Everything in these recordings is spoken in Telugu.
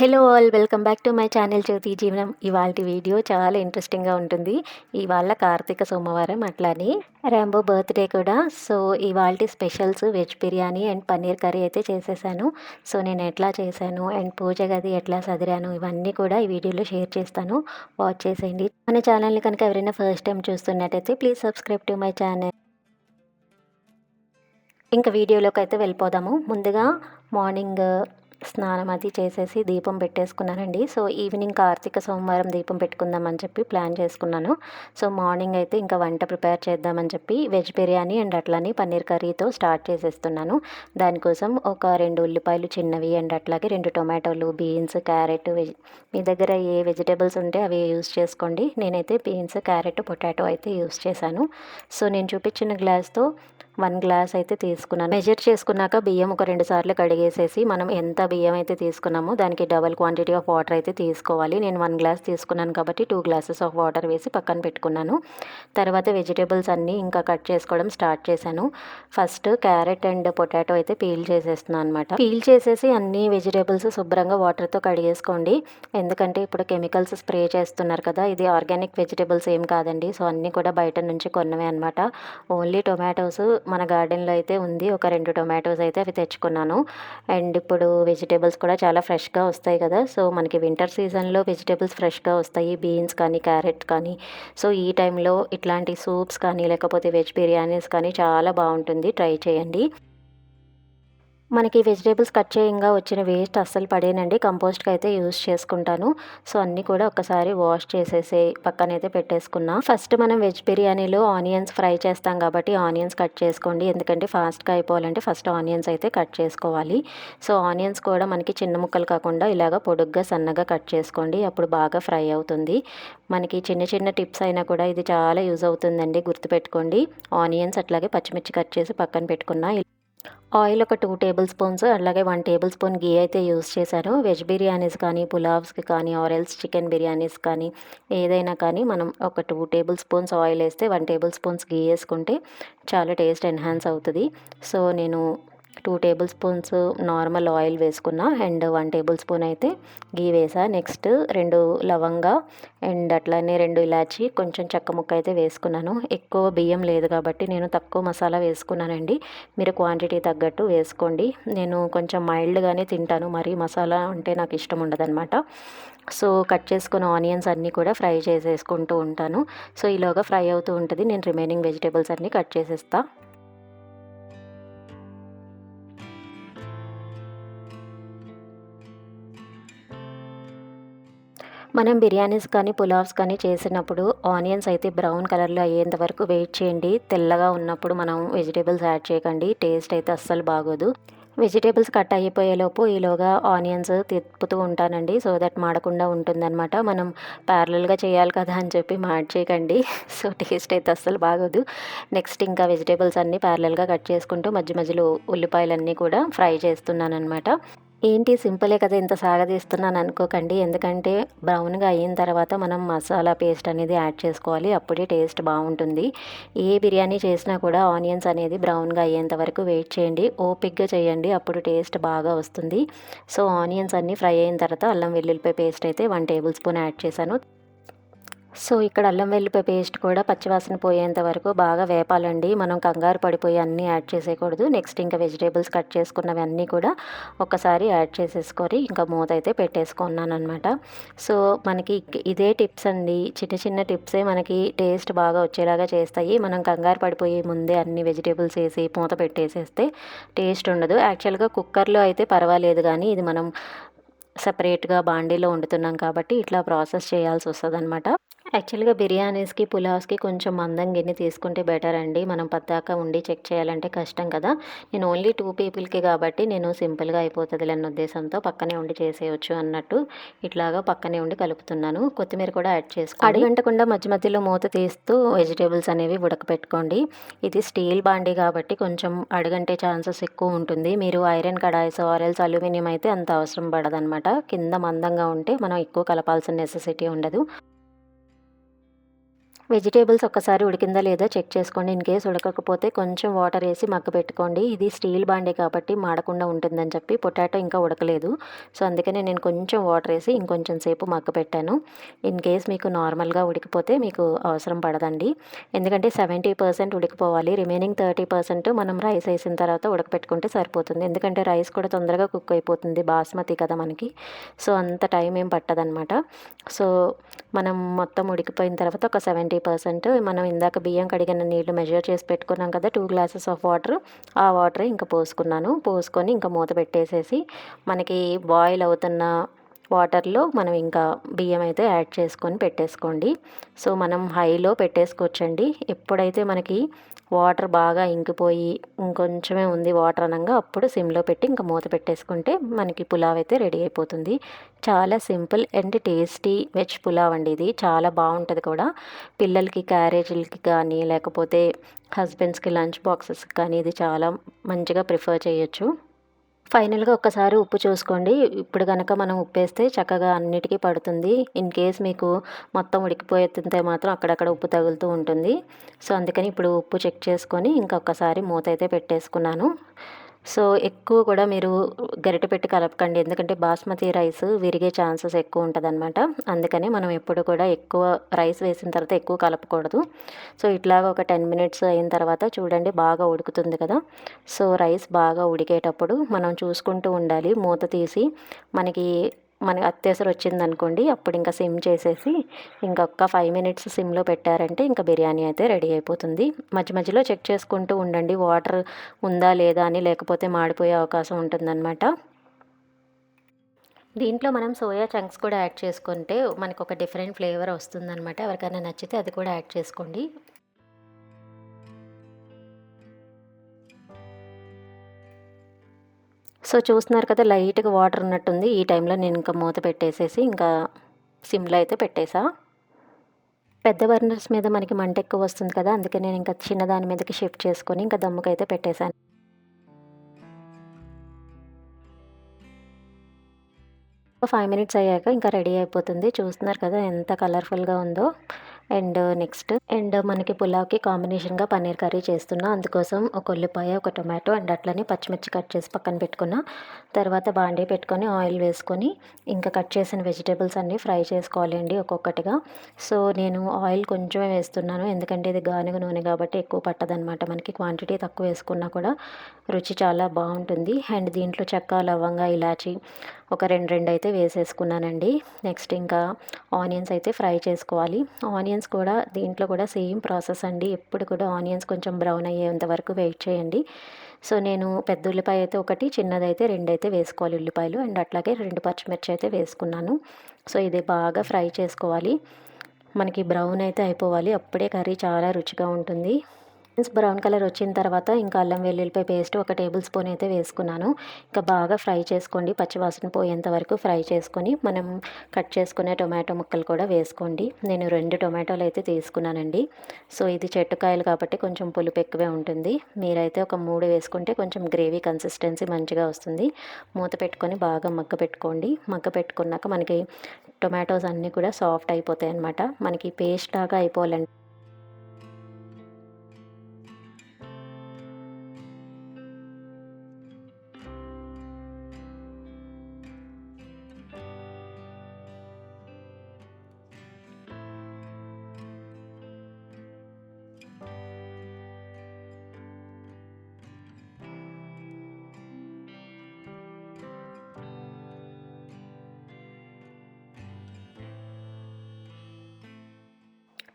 Hello all, welcome back to my channel Jyothi Jeevanam. ఇవాల్టి వీడియో చాలా ఇంట్రెస్టింగ్గా ఉంటుంది. ఇవాళ కార్తీక సోమవారం, అట్లానే రాంబో బర్త్డే కూడా. సో ఇవాల్టి specials veg biryani and paneer curry అయితే చేసేసాను. సో నేను ఎట్లా చేశాను అండ్ పూజ గది ఎట్లా సదిరాను ఇవన్నీ కూడా ఈ వీడియోలో షేర్ చేస్తాను. వాచ్ చేసేయండి. మన ఛానల్ని కనుక ఎవరైనా ఫస్ట్ టైం చూస్తున్నట్టయితే please subscribe to my channel. ఇంకా వీడియోలోకి అయితే వెళ్ళిపోదాము. ముందుగా మార్నింగ్ స్నానం అది చేసేసి దీపం పెట్టేసుకున్నానండి. సో ఈవినింగ్ కార్తీక సోమవారం దీపం పెట్టుకుందామని చెప్పి ప్లాన్ చేసుకున్నాను. సో మార్నింగ్ అయితే ఇంకా వంట ప్రిపేర్ చేద్దామని చెప్పి వెజ్ బిర్యానీ అండ్ అట్లానే పన్నీర్ కర్రీతో స్టార్ట్ చేసేస్తున్నాను. దానికోసం ఒక 2 ఉల్లిపాయలు చిన్నవి అండ్ అట్లాగే 2 టొమాటోలు, బీన్స్, క్యారెట్, మీ దగ్గర ఏ వెజిటేబుల్స్ ఉంటే అవి యూస్ చేసుకోండి. నేనైతే బీన్స్, క్యారెట్, పొటాటో అయితే యూస్ చేశాను. సో నేను చూపించిన గ్లాస్తో 1 గ్లాస్ అయితే తీసుకున్నాను. మెజర్ చేసుకున్నాక బియ్యం ఒక 2 సార్లు కడిగేసేసి మనం ఎంత బియ్యం అయితే తీసుకున్నామో దానికి డబల్ క్వాంటిటీ ఆఫ్ వాటర్ అయితే తీసుకోవాలి. నేను 1 గ్లాస్ తీసుకున్నాను కాబట్టి 2 గ్లాసెస్ ఆఫ్ వాటర్ వేసి పక్కన పెట్టుకున్నాను. తర్వాత వెజిటేబుల్స్ అన్నీ ఇంకా కట్ చేసుకోవడం స్టార్ట్ చేశాను. ఫస్ట్ క్యారెట్ అండ్ పొటాటో అయితే పీల్ చేసేస్తున్నాను అనమాట. పీల్ చేసేసి అన్ని వెజిటేబుల్స్ శుభ్రంగా వాటర్తో కడిగేసుకోండి. ఎందుకంటే ఇప్పుడు కెమికల్స్ స్ప్రే చేస్తున్నారు కదా, ఇది ఆర్గానిక్ వెజిటేబుల్స్ ఏం కాదండి. సో అన్నీ కూడా బయట నుంచి కొన్నవే అనమాట. ఓన్లీ టొమాటోస్ మన గార్డెన్లో అయితే ఉంది. ఒక 2 టొమాటోస్ అయితే అవి తెచ్చుకున్నాను. అండ్ ఇప్పుడు వెజిటేబుల్స్ కూడా చాలా ఫ్రెష్గా వస్తాయి కదా. సో మనకి వింటర్ సీజన్లో వెజిటేబుల్స్ ఫ్రెష్గా వస్తాయి, బీన్స్ కానీ క్యారెట్ కానీ. సో ఈ టైంలో ఇట్లాంటి సూప్స్ కానీ లేకపోతే వెజ్ బిర్యానీస్ కానీ చాలా బాగుంటుంది, ట్రై చేయండి. మనకి వెజిటేబుల్స్ కట్ చేయంగా వచ్చిన వేస్ట్ అస్సలు పడేనండి, కంపోస్ట్కి అయితే యూస్ చేసుకుంటాను. సో అన్నీ కూడా ఒకసారి వాష్ చేసేసి పక్కనైతే పెట్టేసుకున్నా. ఫస్ట్ మనం వెజ్ బిర్యానీలో ఆనియన్స్ ఫ్రై చేస్తాం కాబట్టి ఆనియన్స్ కట్ చేసుకోండి. ఎందుకంటే ఫాస్ట్గా అయిపోవాలంటే ఫస్ట్ ఆనియన్స్ అయితే కట్ చేసుకోవాలి. సో ఆనియన్స్ కూడా మనకి చిన్న ముక్కలు కాకుండా ఇలాగ పొడుగ్గా సన్నగా కట్ చేసుకోండి, అప్పుడు బాగా ఫ్రై అవుతుంది. మనకి చిన్న చిన్న టిప్స్ అయినా కూడా ఇది చాలా యూజ్ అవుతుందండి, గుర్తుపెట్టుకోండి. ఆనియన్స్ అట్లాగే పచ్చిమిర్చి కట్ చేసి పక్కన పెట్టుకున్నా. ఆయిల్ ఒక 2 టేబుల్ స్పూన్స్ అలాగే 1 టేబుల్ స్పూన్ గీ అయితే యూస్ చేశాను. వెజ్ బిర్యానీస్ కానీ పులావ్స్కి కానీ ఆరెల్స్ చికెన్ బిర్యానీస్ కానీ ఏదైనా కానీ మనం ఒక 2 టేబుల్ స్పూన్స్ ఆయిల్ వేస్తే 1 టేబుల్ స్పూన్స్ గీ వేసుకుంటే చాలా టేస్ట్ ఎన్హాన్స్ అవుతుంది. సో నేను 2 టేబుల్ స్పూన్స్ నార్మల్ ఆయిల్ వేసుకున్నా అండ్ 1 టేబుల్ స్పూన్ అయితే గీ వేసా. నెక్స్ట్ 2 లవంగా అండ్ అట్లానే 2 ఇలాచి, కొంచెం చెక్క ముక్క అయితే వేసుకున్నాను. ఎక్కువ బియ్యం లేదు కాబట్టి నేను తక్కువ మసాలా వేసుకున్నానండి. మీరు క్వాంటిటీ తగ్గట్టు వేసుకోండి. నేను కొంచెం మైల్డ్గానే తింటాను, మరి మసాలా అంటే నాకు ఇష్టం ఉండదన్నమాట. సో కట్ చేసుకున్న ఆనియన్స్ అన్నీ కూడా ఫ్రై చేసేసుకుంటూ ఉంటాను. సో ఈలోగా ఫ్రై అవుతూ ఉంటుంది, నేను రిమైనింగ్ వెజిటేబుల్స్ అన్నీ కట్ చేసేస్తా. మనం బిర్యానీస్ కానీ పులావ్స్ కానీ చేసినప్పుడు ఆనియన్స్ అయితే బ్రౌన్ కలర్లో అయ్యేంత వరకు వెయిట్ చేయండి. తెల్లగా ఉన్నప్పుడు మనం వెజిటేబుల్స్ యాడ్ చేయకండి, టేస్ట్ అయితే అస్సలు బాగోదు. వెజిటేబుల్స్ కట్ అయిపోయేలోపు ఈలోగా ఆనియన్స్ తిప్పుతూ ఉంటానండి, సో దట్ మాడకుండా ఉంటుందన్నమాట. మనం ప్యారలల్గా చేయాలి కదా అని చెప్పి చేయకండి, సో టేస్ట్ అయితే అస్సలు బాగోదు. నెక్స్ట్ ఇంకా వెజిటేబుల్స్ అన్నీ ప్యారలల్గా కట్ చేసుకుంటూ మధ్య మధ్యలో ఉల్లిపాయలన్నీ కూడా ఫ్రై చేస్తున్నాను అనమాట. ఏంటి సింపులే కదా ఇంత సాగదీస్తున్నాను అనుకోకండి, ఎందుకంటే బ్రౌన్గా అయిన తర్వాత మనం మసాలా పేస్ట్ అనేది యాడ్ చేసుకోవాలి, అప్పుడే టేస్ట్ బాగుంటుంది. ఏ బిర్యానీ చేసినా కూడా ఆనియన్స్ అనేది బ్రౌన్గా అయ్యేంత వరకు వెయిట్ చేయండి, ఓపిక్గా చేయండి, అప్పుడు టేస్ట్ బాగా వస్తుంది. సో ఆనియన్స్ అన్నీ ఫ్రై అయిన తర్వాత అల్లం వెల్లుల్లిపాయ పేస్ట్ అయితే 1 టేబుల్ స్పూన్ యాడ్ చేశాను. సో ఇక్కడ అల్లం వెల్లుల్లిపాయ పేస్ట్ కూడా పచ్చివాసన పోయేంత వరకు బాగా వేపాలండి. మనం కంగారు పడిపోయి అన్నీ యాడ్ చేసేయకూడదు. నెక్స్ట్ ఇంకా వెజిటేబుల్స్ కట్ చేసుకున్నవి అన్నీ కూడా ఒకసారి యాడ్ చేసేసుకొని ఇంకా మూత అయితే పెట్టేసుకున్నాను అనమాట. సో మనకి ఇదే టిప్స్ అండి, చిన్న చిన్న టిప్సే మనకి టేస్ట్ బాగా వచ్చేలాగా చేస్తాయి. మనం కంగారు పడిపోయి ముందే అన్ని వెజిటేబుల్స్ వేసి మూత పెట్టేసేస్తే టేస్ట్ ఉండదు. యాక్చువల్గా కుక్కర్లో అయితే పర్వాలేదు, కానీ ఇది మనం సపరేట్గా బాండీలో వండుతున్నాం కాబట్టి ఇట్లా ప్రాసెస్ చేయాల్సి వస్తుందన్నమాట. యాక్చువల్గా బిర్యానీస్కి పులావ్స్కి కొంచెం మందం గిన్నె తీసుకుంటే బెటర్ అండి, మనం పద్దాక ఉండి చెక్ చేయాలంటే కష్టం కదా. నేను ఓన్లీ 2 పీపుల్కి కాబట్టి నేను సింపుల్గా అయిపోతుంది అన్న ఉద్దేశంతో పక్కనే ఉండి చేసేయచ్చు అన్నట్టు ఇట్లాగా పక్కనే ఉండి కలుపుతున్నాను. కొత్తిమీర కూడా యాడ్ చేసుకోండి. అడుగంటకుండా మధ్య మధ్యలో మూత తీస్తూ వెజిటేబుల్స్ అనేవి ఉడకపెట్టుకోండి. ఇది స్టీల్ బాండీ కాబట్టి కొంచెం అడుగంటే ఛాన్సెస్ ఎక్కువ ఉంటుంది. మీరు ఐరన్ కడాయిస్ ఆరెల్స్ అల్యూమినియం అయితే అంత అవసరం పడదనమాట. కింద మందంగా ఉంటే మనం ఎక్కువ కలపాల్సిన నెసెసిటీ ఉండదు. వెజిటేబుల్స్ ఒక్కసారి ఉడికిందా లేదా చెక్ చేసుకోండి. ఇన్ కేస్ ఉడకకపోతే కొంచెం వాటర్ వేసి మగ్గపెట్టుకోండి. ఇది స్టీల్ బాండీ కాబట్టి మాడకుండా ఉంటుందని చెప్పి పొటాటో ఇంకా ఉడకలేదు. సో అందుకనే నేను కొంచెం వాటర్ వేసి ఇంకొంచెం సేపు మగ్గపెట్టాను. ఇన్ కేస్ మీకు నార్మల్గా ఉడికిపోతే మీకు అవసరం పడదండి. ఎందుకంటే 70% ఉడికిపోవాలి. రిమైనింగ్ 30% మనం రైస్ వేసిన తర్వాత ఉడకపెట్టుకుంటే సరిపోతుంది. ఎందుకంటే రైస్ కూడా తొందరగా కుక్ అయిపోతుంది. బాస్మతి కదా మనకి. సో అంత టైం ఏం పట్టదనమాట. సో మనం మొత్తం ఉడికిపోయిన తర్వాత ఒక 70% మనం ఇందాక బియ్యం కడిగిన నీళ్లు మెజర్ చేసి పెట్టుకున్నాం కదా, 2 గ్లాసెస్ ఆఫ్ వాటర్. ఆ వాటరే ఇంకా పోసుకున్నాను. పోసుకొని ఇంకా మూత పెట్టేసేసి మనకి బాయిల్ అవుతున్న వాటర్లో మనం ఇంకా బియ్యం అయితే యాడ్ చేసుకొని పెట్టేసుకోండి. సో మనం హైలో పెట్టేసుకోవచ్చండి. ఎప్పుడైతే మనకి వాటర్ బాగా ఇంకిపోయి ఇంకొంచెమే ఉంది వాటర్ అనంగా అప్పుడు సిమ్లో పెట్టి ఇంకా మూత పెట్టేసుకుంటే మనకి పులావ్ అయితే రెడీ అయిపోతుంది. చాలా simple and tasty veg pulao అండి ఇది. చాలా బాగుంటుంది కూడా. పిల్లలకి క్యారేజీలకి కానీ లేకపోతే హస్బెండ్స్కి లంచ్ బాక్సెస్కి కానీ ఇది చాలా మంచిగా ప్రిఫర్ చేయొచ్చు. ఫైనల్గా ఒక్కసారి ఉప్పు చూసుకోండి. ఇప్పుడు కనుక మనం ఉప్పేస్తే చక్కగా అన్నిటికీ పడుతుంది. ఇన్ కేస్ మీకు మొత్తం ఉడికిపోతుంటే మాత్రం అక్కడక్కడ ఉప్పు తగులుతూ ఉంటుంది. సో అందుకని ఇప్పుడు ఉప్పు చెక్ చేసుకొని ఇంకొకసారి మూత అయితే పెట్టేసుకున్నాను. సో ఎక్కువ కూడా మీరు గరిటె పెట్టి కలపకండి. ఎందుకంటే బాస్మతి రైస్ విరిగే ఛాన్సెస్ ఎక్కువ ఉంటుందన్నమాట. అందుకని మనం ఎప్పుడు కూడా ఎక్కువ రైస్ వేసిన తర్వాత ఎక్కువ కలపకూడదు. సో ఇట్లాగ ఒక 10 మినిట్స్ అయిన తర్వాత చూడండి బాగా ఉడుకుతుంది కదా. సో రైస్ బాగా ఉడికేటప్పుడు మనం చూసుకుంటూ ఉండాలి. మూత తీసి మనకి అత్తేసరి వచ్చిందనుకోండి అప్పుడు ఇంకా సిమ్ చేసేసి ఇంకొక 5 మినిట్స్ సిమ్లో పెట్టారంటే ఇంకా బిర్యానీ అయితే రెడీ అయిపోతుంది. మధ్య మధ్యలో చెక్ చేసుకుంటూ ఉండండి వాటర్ ఉందా లేదా అని, లేకపోతే మాడిపోయే అవకాశం ఉంటుందన్నమాట. దీంట్లో మనం సోయా చంక్స్ కూడా యాడ్ చేసుకుంటే మనకు ఒక డిఫరెంట్ ఫ్లేవర్ వస్తుందన్నమాట. ఎవరికైనా నచ్చితే అది కూడా యాడ్ చేసుకోండి. సో చూస్తున్నారు కదా లైట్గా వాటర్ ఉన్నట్టుంది. ఈ టైంలో నేను ఇంకా మూత పెట్టేసేసి ఇంకా సిమ్లో అయితే పెట్టేసా. పెద్ద బర్నర్స్ మీద మనకి మంట ఎక్కువ వస్తుంది కదా, అందుకే నేను ఇంకా చిన్న దాని మీదకి షిఫ్ట్ చేసుకొని ఇంకా దమ్ముకైతే పెట్టేశాను. ఒక 5 మినిట్స్ అయ్యాక ఇంకా రెడీ అయిపోతుంది. చూస్తున్నారు కదా ఎంత కలర్ఫుల్గా ఉందో. అండ్ మనకి పులావ్కి కాంబినేషన్గా పన్నీర్ కర్రీ చేస్తున్నా. అందుకోసం ఒక ఉల్లిపాయ, ఒక టొమాటో అండ్ అట్లనే పచ్చిమిర్చి కట్ చేసి పక్కన పెట్టుకున్నా. తర్వాత బాండీ పెట్టుకొని ఆయిల్ వేసుకొని ఇంకా కట్ చేసిన వెజిటేబుల్స్ అన్నీ ఫ్రై చేసుకోవాలి అండి ఒక్కొక్కటిగా. సో నేను ఆయిల్ కొంచెమే వేస్తున్నాను. ఎందుకంటే ఇది గానుగ నూనె కాబట్టి ఎక్కువ పట్టదనమాట. మనకి క్వాంటిటీ తక్కువ వేసుకున్నా కూడా రుచి చాలా బాగుంటుంది. అండ్ దీంట్లో చెక్క, లవంగ, ఇలాచి ఒక రెండు అయితే వేసేసుకున్నానండి. నెక్స్ట్ ఇంకా ఆనియన్స్ అయితే ఫ్రై చేసుకోవాలి. ఆనియన్స్ కూడా దీంట్లో కూడా సేమ్ ప్రాసెస్ అండి. ఎప్పుడు కూడా ఆనియన్స్ కొంచెం బ్రౌన్ అయ్యేంత వరకు వెయిట్ చేయండి. సో నేను పెద్ద ఉల్లిపాయ అయితే ఒకటి, చిన్నదైతే 2 అయితే వేసుకోవాలి ఉల్లిపాయలు. అండ్ అట్లాగే 2 పచ్చిమిర్చి అయితే వేసుకున్నాను. సో ఇది బాగా ఫ్రై చేసుకోవాలి. మనకి బ్రౌన్ అయితే అయిపోవాలి. అప్పుడే కర్రీ చాలా రుచిగా ఉంటుంది. బ్రౌన్ కలర్ వచ్చిన తర్వాత ఇంకా అల్లం వెల్లుల్లిపాయ పేస్ట్ ఒక టేబుల్ స్పూన్ అయితే వేసుకున్నాను. ఇంకా బాగా ఫ్రై చేసుకోండి. పచ్చివాసన పోయేంత వరకు ఫ్రై చేసుకొని మనం కట్ చేసుకునే టొమాటో ముక్కలు కూడా వేసుకోండి. నేను 2 టొమాటోలు అయితే తీసుకున్నానండి. సో ఇది చెట్టుకాయలు కాబట్టి కొంచెం పులుపు ఎక్కువే ఉంటుంది. మీరైతే ఒక 3 వేసుకుంటే కొంచెం గ్రేవీ కన్సిస్టెన్సీ మంచిగా వస్తుంది. మూత పెట్టుకొని బాగా మగ్గ పెట్టుకోండి. మగ్గ పెట్టుకున్నాక మనకి టొమాటోస్ అన్నీ కూడా సాఫ్ట్ అయిపోతాయి అన్నమాట. మనకి పేస్ట్ లాగా అయిపోవాలండి.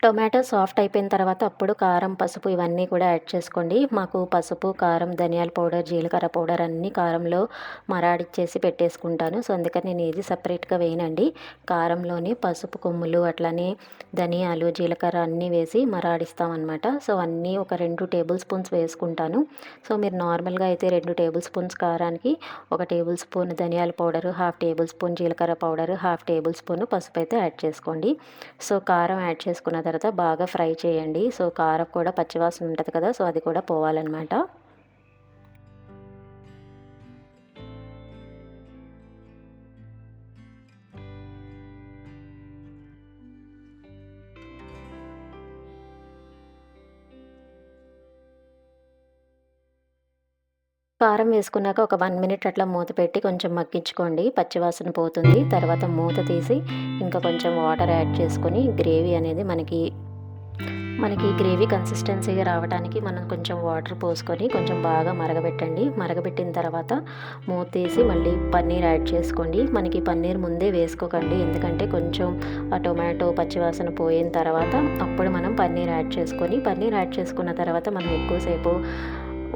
టొమాటో సాఫ్ట్ అయిపోయిన తర్వాత అప్పుడు కారం, పసుపు ఇవన్నీ కూడా యాడ్ చేసుకోండి. మాకు పసుపు, కారం, ధనియాల పౌడర్, జీలకర్ర పౌడర్ అన్నీ కారంలో మరాడిచ్చేసి పెట్టేసుకుంటాను. సో అందుకని నేను ఏది సపరేట్గా వేయనండి. కారంలోనే పసుపు కొమ్ములు అట్లానే ధనియాలు, జీలకర్ర అన్నీ వేసి మరాడిస్తామన్నమాట. సో అన్నీ ఒక 2 టేబుల్ స్పూన్స్ వేసుకుంటాను. సో మీరు నార్మల్గా అయితే 2 టేబుల్ స్పూన్స్ కారానికి 1 టేబుల్ స్పూన్ ధనియాల పౌడరు, 1/2 టేబుల్ స్పూన్ జీలకర్ర పౌడరు, 1/2 టేబుల్ స్పూన్ పసుపు అయితే యాడ్ చేసుకోండి. సో కారం యాడ్ చేసుకున్న తర్వాత బాగా ఫ్రై చేయండి. సో కారం కూడా పచ్చివాసన ఉంటుంది కదా, సో అది కూడా పోవాలన్నమాట. కారం వేసుకున్నాక ఒక 1 మినిట్ అట్లా మూత పెట్టి కొంచెం మగ్గించుకోండి. పచ్చివాసన పోతుంది. తర్వాత మూత తీసి ఇంకా కొంచెం వాటర్ యాడ్ చేసుకొని గ్రేవీ అనేది మనకి గ్రేవీ కన్సిస్టెన్సీగా రావడానికి మనం కొంచెం వాటర్ పోసుకొని కొంచెం బాగా మరగబెట్టండి. మరగబెట్టిన తర్వాత మూత తీసి మళ్ళీ పన్నీర్ యాడ్ చేసుకోండి. మనకి పన్నీర్ ముందే వేసుకోకండి, ఎందుకంటే కొంచెం ఆ టొమాటో పచ్చివాసన పోయిన తర్వాత అప్పుడు మనం పన్నీర్ యాడ్ చేసుకున్న తర్వాత మనం ఎక్కువసేపు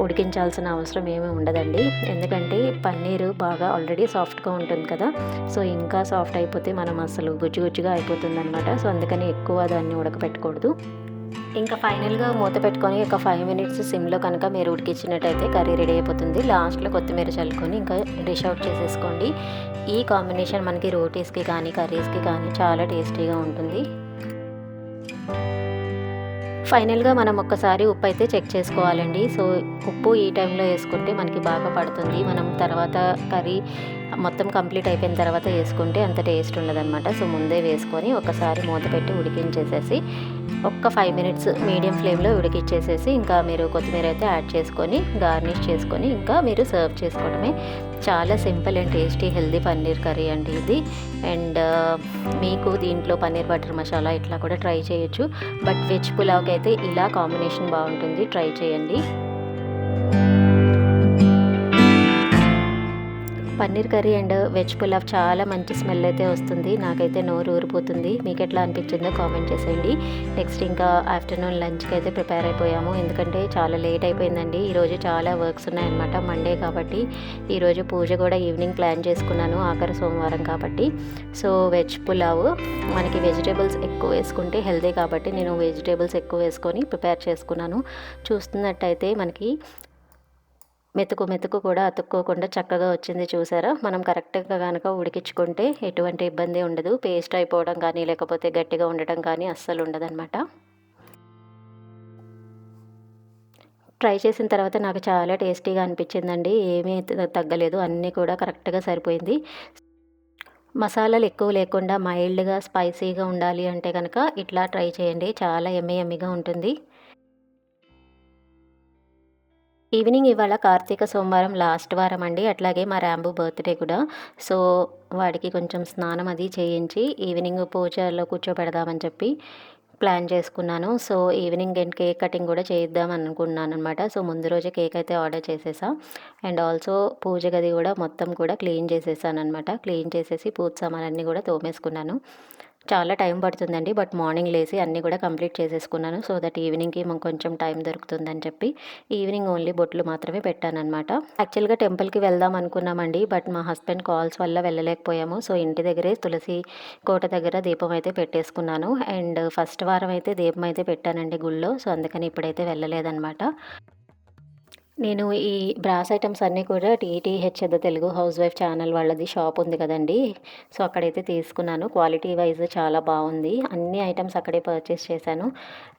ఉడికించాల్సిన అవసరం ఏమీ ఉండదండి. ఎందుకంటే పన్నీరు బాగా ఆల్రెడీ సాఫ్ట్గా ఉంటుంది కదా, సో ఇంకా సాఫ్ట్ అయిపోతే మనం అసలు గుజ్జు గుజ్జుగా అయిపోతుందనమాట. సో అందుకని ఎక్కువ దాన్ని ఉడకపెట్టకూడదు. ఇంకా ఫైనల్గా మూత పెట్టుకొని ఒక 5 మినిట్స్ సిమ్లో కనుక మీరు ఉడికించినట్టయితే కర్రీ రెడీ అయిపోతుంది. లాస్ట్లో కొత్తిమీర చల్లుకొని ఇంకా డిష్ అవుట్ చేసేసుకోండి. ఈ కాంబినేషన్ మనకి రోటీస్కి కానీ కర్రీస్కి కానీ చాలా టేస్టీగా ఉంటుంది. ఫైనల్గా మనం ఒక్కసారి ఉప్పు అయితే చెక్ చేసుకోవాలండి. సో ఉప్పు ఈ టైంలో వేసుకుంటే మనకి బాగా పడుతుంది. మనం తర్వాత కర్రీ మొత్తం కంప్లీట్ అయిపోయిన తర్వాత వేసుకుంటే అంత టేస్ట్ ఉండదన్నమాట. సో ముందే వేసుకొని ఒకసారి మూత పెట్టి ఉడికించేసేసి ఒక్క 5 మినిట్స్ మీడియం ఫ్లేమ్లో ఉడికించేసేసి ఇంకా మీరు కొత్తిమీర అయితే యాడ్ చేసుకొని గార్నిష్ చేసుకొని ఇంకా మీరు సర్వ్ చేసుకోవడమే. చాలా simple and tasty healthy paneer curry అండి ఇది. అండ్ మీకు దీంట్లో పన్నీర్ బటర్ మసాలా ఇట్లా కూడా ట్రై చేయొచ్చు. బట్ వెజ్ పులావ్కి అయితే ఇలా కాంబినేషన్ బాగుంటుంది, ట్రై చేయండి. Paneer curry and veg pulao చాలా మంచి స్మెల్ అయితే వస్తుంది. నాకైతే నోరు ఊరిపోతుంది. మీకు ఎట్లా అనిపించిందో కామెంట్ చేసేయండి. నెక్స్ట్ ఇంకా ఆఫ్టర్నూన్ లంచ్కి అయితే ప్రిపేర్ అయిపోయాము, ఎందుకంటే చాలా లేట్ అయిపోయిందండి. ఈరోజు చాలా వర్క్స్ ఉన్నాయన్నమాట. మండే కాబట్టి ఈరోజు పూజ కూడా ఈవినింగ్ ప్లాన్ చేసుకున్నాను, ఆఖరి సోమవారం కాబట్టి. సో వెజ్ పులావ్ మనకి వెజిటేబుల్స్ ఎక్కువ వేసుకుంటే హెల్తీ కాబట్టి నేను వెజిటేబుల్స్ ఎక్కువ వేసుకొని ప్రిపేర్ చేసుకున్నాను. చూస్తున్నట్టయితే మనకి మెతుకు కూడా అతుక్కోకుండా చక్కగా వచ్చింది, చూసారా. మనం కరెక్ట్గా కనుక ఉడికించుకుంటే ఎటువంటి ఇబ్బంది ఉండదు. పేస్ట్ అయిపోవడం కానీ లేకపోతే గట్టిగా ఉండటం కానీ అస్సలు ఉండదన్నమాట. ట్రై చేసిన తర్వాత నాకు చాలా టేస్టీగా అనిపించిందండి. ఏమీ తగ్గలేదు, అన్నీ కూడా కరెక్ట్గా సరిపోయింది. మసాలాలు ఎక్కువ లేకుండా మైల్డ్గా స్పైసీగా ఉండాలి అంటే కనుక ఇట్లా ట్రై చేయండి, చాలా యమ్మీగా ఉంటుంది. ఈవినింగ్ ఇవాళ కార్తీక సోమవారం లాస్ట్ వారం అండి. అట్లాగే మా రాంబు బర్త్డే కూడా. సో వాడికి కొంచెం స్నానం అది చేయించి ఈవినింగ్ పూజలో కూర్చోబెడదామని చెప్పి ప్లాన్ చేసుకున్నాను. So evening and cake cutting కూడా చేద్దాం అనుకున్నాను అనమాట. సో ముందు రోజే కేక్ అయితే ఆర్డర్ చేసేసా. అండ్ ఆల్సో పూజ గది కూడా మొత్తం కూడా క్లీన్ చేసేసాను అనమాట. క్లీన్ చేసేసి పూజ సామాన్లన్నీ కూడా తోమేసుకున్నాను. చాలా టైం పడుతుందండి, బట్ మార్నింగ్ లేసి అన్నీ కూడా కంప్లీట్ చేసేసుకున్నాను. సో దట్ ఈవినింగ్కి మాకు కొంచెం టైం దొరుకుతుందని చెప్పి ఈవినింగ్ ఓన్లీ బొట్లు మాత్రమే పెట్టానమాట. యాక్చువల్గా టెంపుల్కి వెళ్దాం అనుకున్నామండి, బట్ మా హస్బెండ్ కాల్స్ వల్ల వెళ్ళలేకపోయాము. సో ఇంటి దగ్గరే తులసి కోట దగ్గర దీపం అయితే పెట్టేసుకున్నాను. అండ్ ఫస్ట్ వారం అయితే దీపం అయితే పెట్టానండి గుళ్ళో. సో అందుకని ఇప్పుడైతే వెళ్ళలేదన్నమాట. నేను ఈ బ్రాస్ ఐటమ్స్ అన్నీ కూడా TTH the Telugu house wife channel వాళ్ళది షాప్ ఉంది కదండి. సో అక్కడైతే తీసుకున్నాను. క్వాలిటీ వైజ్ చాలా బాగుంది. అన్ని ఐటమ్స్ అక్కడే పర్చేస్ చేశాను.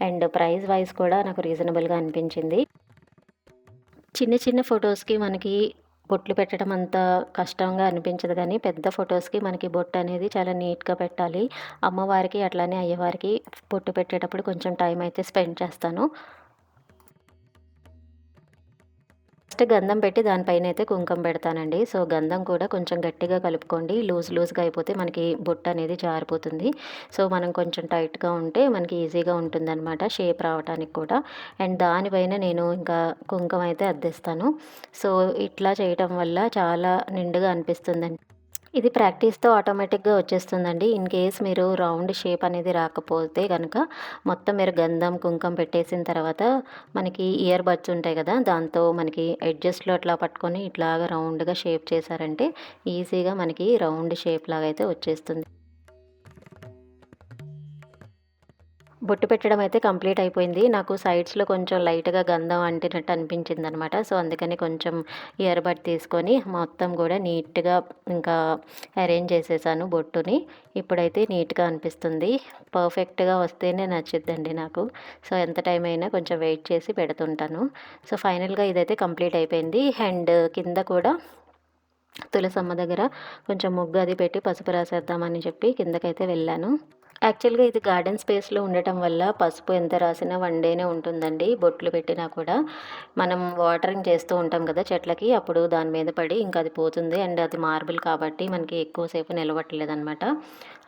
అండ్ ప్రైస్ వైజ్ కూడా నాకు రీజనబుల్గా అనిపించింది. చిన్న చిన్న ఫొటోస్కి మనకి బొట్లు పెట్టడం అంత కష్టంగా అనిపించదు, కానీ పెద్ద ఫొటోస్కి మనకి బొట్టు అనేది చాలా నీట్గా పెట్టాలి. అమ్మవారికి అట్లానే అయ్యవారికి బొట్టు పెట్టేటప్పుడు కొంచెం టైం అయితే స్పెండ్ చేస్తాను. ఫస్ట్ గంధం పెట్టి దానిపైన అయితే కుంకుమ పెడతానండి. సో గంధం కూడా కొంచెం గట్టిగా కలుపుకోండి, లూజ్గా అయిపోతే మనకి బొట్టు అనేది జారిపోతుంది. సో మనం కొంచెం టైట్గా ఉంటే మనకి ఈజీగా ఉంటుందన్నమాట షేప్ రావడానికి కూడా. అండ్ దానిపైన నేను ఇంకా కుంకుమ అయితే అద్దేస్తాను. సో ఇట్లా చేయటం వల్ల చాలా నిండుగా అనిపిస్తుందండి. ఇది ప్రాక్టీస్‌తో ఆటోమేటిక్‌గా వచ్చేస్తుందండి. ఇన్ కేస్ మీరు రౌండ్ షేప్ అనేది రాకపోతే గనక మొత్తం మీరు గంధం, కుంకం పెట్టేసిన తర్వాత మనకి ఇయర్ బడ్స్ ఉంటాయి కదా, దాంతో మనకి ఎడ్జస్ట్‌లో అట్లా పట్టుకొని ఇట్లాగా రౌండ్‌గా షేప్ చేశారంటే ఈజీగా మనకి రౌండ్ షేప్ లాగా అయితే వచ్చేస్తుంది. బొట్టు పెట్టడం అయితే కంప్లీట్ అయిపోయింది. నాకు సైడ్స్‌లో కొంచెం లైట్‌గా గంధం అంటినట్టు అనిపించిందనమాట. సో అందుకని కొంచెం ఇయర్ బడ్ తీసుకొని మొత్తం కూడా నీట్‌గా ఇంకా అరేంజ్ చేసేసాను బొట్టుని. ఇప్పుడైతే నీట్‌గా అనిపిస్తుంది. పర్ఫెక్ట్‌గా వస్తేనే నచ్చుద్దండి నాకు. సో ఎంత టైం అయినా కొంచెం వెయిట్ చేసి పెడుతుంటాను. సో ఫైనల్‌గా ఇదైతే కంప్లీట్ అయిపోయింది. అండ్ కింద కూడా తులసమ్మ దగ్గర కొంచెం ముగ్గు అది పెట్టి పసుపు రాసేద్దామని చెప్పి కిందకైతే వెళ్ళాను. యాక్చువల్‌గా ఇది గార్డెన్ స్పేస్‌లో ఉండటం వల్ల పసుపు ఎంత రాసినా 1 డేనే ఉంటుందండి. బొట్లు పెట్టినా కూడా. మనం వాటరింగ్ చేస్తూ ఉంటాం కదా చెట్లకి, అప్పుడు దాని మీద పడి ఇంక అది పోతుంది. అండ్ అది మార్బుల్ కాబట్టి మనకి ఎక్కువ సేపు నిలవట్లేదనమాట.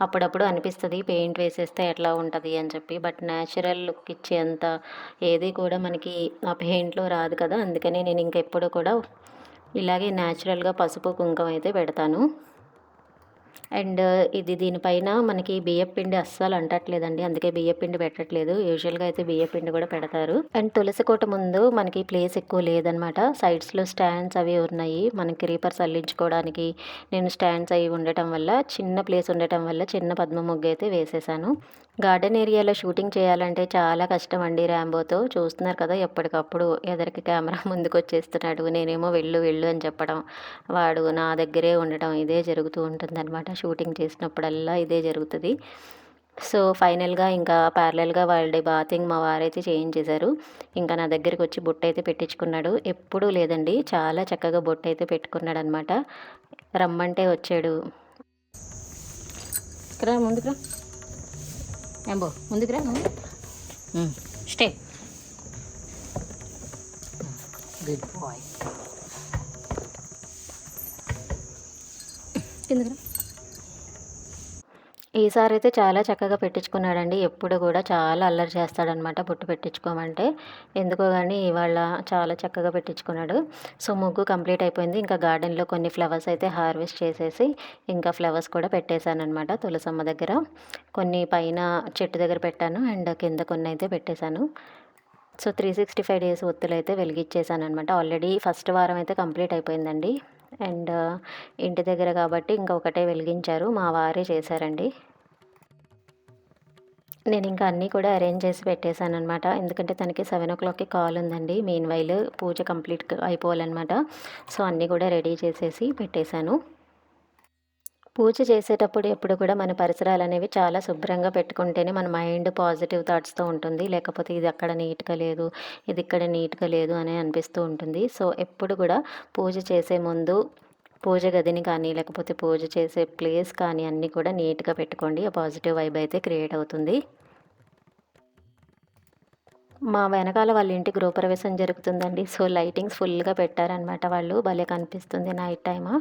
అప్పుడప్పుడు అనిపిస్తది పెయింట్ వేసేస్తే ఎట్లా ఉంటది అని చెప్పి. బట్ నేచురల్ లుక్ ఇచ్చేంత ఏది కూడా మనకి ఆ పెయింట్‌లో రాదు కదా! అందుకనే నేను ఇంకెప్పుడు కూడా ఇలాగే నేచురల్‌గా పసుపు, కుంకుమ అయితే పెడతాను. అండ్ దీనిపైన మనకి బియ్యపిండి అస్సలు అంటట్లేదండి. అందుకే బియ్యపిండి పెట్టట్లేదు. యూజువల్‌గా అయితే బియ్యపిండి కూడా పెడతారు. అండ్ తులసి కోట ముందు మనకి ప్లేస్ ఎక్కువ లేదనమాట. సైడ్స్‌లో స్టాండ్స్ అవి ఉన్నాయి. మనకి క్రీపర్స్ అల్లించుకోవడానికి నేను స్టాండ్స్ అవి ఉండటం వల్ల, చిన్న ప్లేస్ ఉండటం వల్ల చిన్న పద్మ ముగ్గు అయితే వేసేసాను. గార్డెన్ ఏరియాలో షూటింగ్ చేయాలంటే చాలా కష్టం అండి ర్యాంబోతో. చూస్తున్నారు కదా ఎప్పటికప్పుడు ఎదరికి కెమెరా ముందుకొచ్చేస్తున్నాడు. నేనేమో వెళ్ళు వెళ్ళు అని చెప్పడం, వాడు నా దగ్గరే ఉండటం ఇదే జరుగుతూ ఉంటుందన్నమాట. షూటింగ్ చేసినప్పుడల్లా ఇదే జరుగుతది. సో, ఫైనల్‌గా ఇంకా ప్యారలెల్‌గా వాళ్ళ బాతింగ్ మా వారైతే చేయించేశారు. ఇంకా నా దగ్గరికొచ్చి బొట్టయితే పెట్టించుకున్నాడు. ఎప్పుడూ లేదండి, చాలా చక్కగా బొట్టయితే పెట్టుకున్నాడనమాట. రమ్మంటే వచ్చాడు. రా ముందుకు రా. ఏంబో ముందుకు రా నువ్వు. స్టే. Good boy. కిందకి రా. ఈసారైతే చాలా చక్కగా పెట్టించుకున్నాడండి. ఎప్పుడు కూడా చాలా అల్లరి చేస్తాడనమాట బొట్టు పెట్టించుకోమంటే. ఎందుకో గానీ ఇవాళ చాలా చక్కగా పెట్టించుకున్నాడు. సో, ముగ్గు కంప్లీట్ అయిపోయింది. ఇంకా గార్డెన్‌లో కొన్ని ఫ్లవర్స్ అయితే హార్వెస్ట్ చేసేసి, ఇంకా ఫ్లవర్స్ కూడా పెట్టేశాననమాట తులసమ్మ దగ్గర. కొన్ని పైన చెట్టు దగ్గర పెట్టాను. అండ్ కింద కొన్నయితే పెట్టేశాను. సో, 365 డేస్ ఒత్తులైతే వెలిగిచ్చేసాననమాట. ఆల్రెడీ ఫస్ట్ వారం అయితే కంప్లీట్ అయిపోయిందండి. అండ్ ఇంటి దగ్గర కాబట్టి ఇంకా ఒకటే వెలిగించారు. మా వారే చేశారండి. నేనింకా అన్నీ కూడా అరేంజ్ చేసి పెట్టేశాననమాట. ఎందుకంటే తనకి 7:00కి కాల్ ఉందండి. మీన్‌వైల్ పూజ కంప్లీట్ అయిపోవాలనమాట. సో, అన్నీ కూడా రెడీ చేసేసి పెట్టేశాను. పూజ చేసేటప్పుడు ఎప్పుడు కూడా మన పరిసరాలనేవి చాలా శుభ్రంగా పెట్టుకుంటేనే మన మైండ్ పాజిటివ్ థాట్స్‌తో ఉంటుంది. లేకపోతే ఇది అక్కడ నీట్‌గా లేదు, ఇది ఇక్కడ నీట్‌గా లేదు అని అనిపిస్తూ ఉంటుంది. సో, ఎప్పుడు కూడా పూజ చేసే ముందు పూజ గదిని కానీ, లేకపోతే పూజ చేసే ప్లేస్ కానీ అన్నీ కూడా నీట్‌గా పెట్టుకోండి. ఆ పాజిటివ్ వైబ్ అయితే క్రియేట్ అవుతుంది. మా వెనకాల వాళ్ళ ఇంటి గృహప్రవేశం జరుగుతుందండి. సో, లైటింగ్స్ ఫుల్‌గా పెట్టారనమాట వాళ్ళు. భలే కనిపిస్తుంది నైట్ టైము.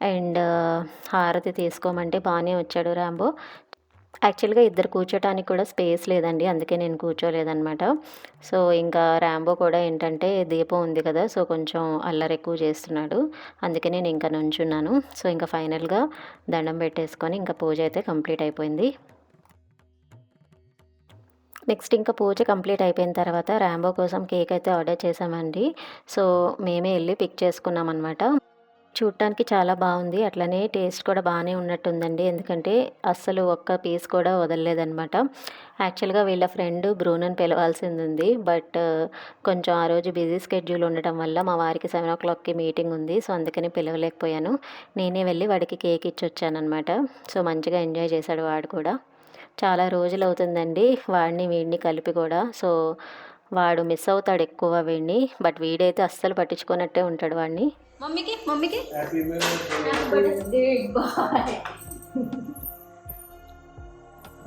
అండ్ హారతి తీసుకోమంటే బానే వచ్చాడు రాంబో. యాక్చువల్‌గా ఇద్దరు కూర్చోటానికి కూడా స్పేస్ లేదండి. అందుకే నేను కూర్చోలేదనమాట. సో, ఇంకా రాంబో కూడా ఏంటంటే దీపం ఉంది కదా! సో, కొంచెం అల్లరి ఎక్కువ చేస్తున్నాడు. అందుకే నేను ఇంకా నుంచున్నాను. సో, ఇంకా ఫైనల్‌గా దండం పెట్టేసుకొని ఇంకా పూజ అయితే కంప్లీట్ అయిపోయింది. నెక్స్ట్ ఇంకా పూజ కంప్లీట్ అయిపోయిన తర్వాత రాంబో కోసం కేక్ అయితే ఆర్డర్ చేశామండి. సో, మేమే ఎళ్లి పిక్ చేసుకున్నామనమాట. చూడటానికి చాలా బావుంది. అట్లనే టేస్ట్ కూడా బానే ఉన్నట్టుందండి. ఎందుకంటే అస్సలు ఒక్క పీస్ కూడా వదలలేదనమాట. యాక్చువల్‌గా వీళ్ళ ఫ్రెండ్ బ్రూనోని పిలవాల్సిందుంది. బట్ కొంచెం ఆ రోజు బిజీ స్కెడ్యూల్ ఉండటం వల్ల మా వారికి 7:00కి మీటింగ్ ఉంది. సో, అందుకని పిలవలేకపోయాను. నేనే వెళ్ళి వాడికి కేక్ ఇచ్చొచ్చాననమాట. సో, మంచిగా ఎంజాయ్ చేశాడు వాడు కూడా. చాలా రోజులవుతుందండి వాడిని, వీడిని కలిపి కూడా. సో, వాడు మిస్ అవుతాడు ఎక్కువ వీడిని. బట్ వీడైతే అస్సలు పట్టించుకోనట్టే ఉంటాడు వాడిని. మమ్మీకి మమ్మీకి happy birthday boy.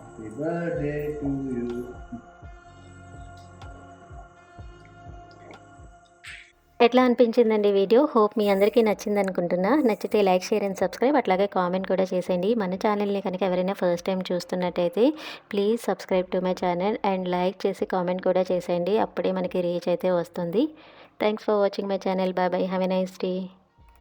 Happy birthday to you. ఎట్లా అనిపించిందండి వీడియో? హోప్ మీ అందరికీ నచ్చిందనుకుంటున్నా. నచ్చితే లైక్, షేర్ అండ్ సబ్స్క్రైబ్. అట్లాగే కామెంట్ కూడా చేసేయండి. మన ఛానల్‌ని కనుక ఎవరైనా ఫస్ట్ టైం చూస్తున్నట్టయితే please subscribe to my channel and like చేసి కామెంట్ కూడా చేసేయండి. అప్పుడే మనకి రీచ్ అయితే వస్తుంది. Thanks for watching my channel. Bye bye. Have a nice day.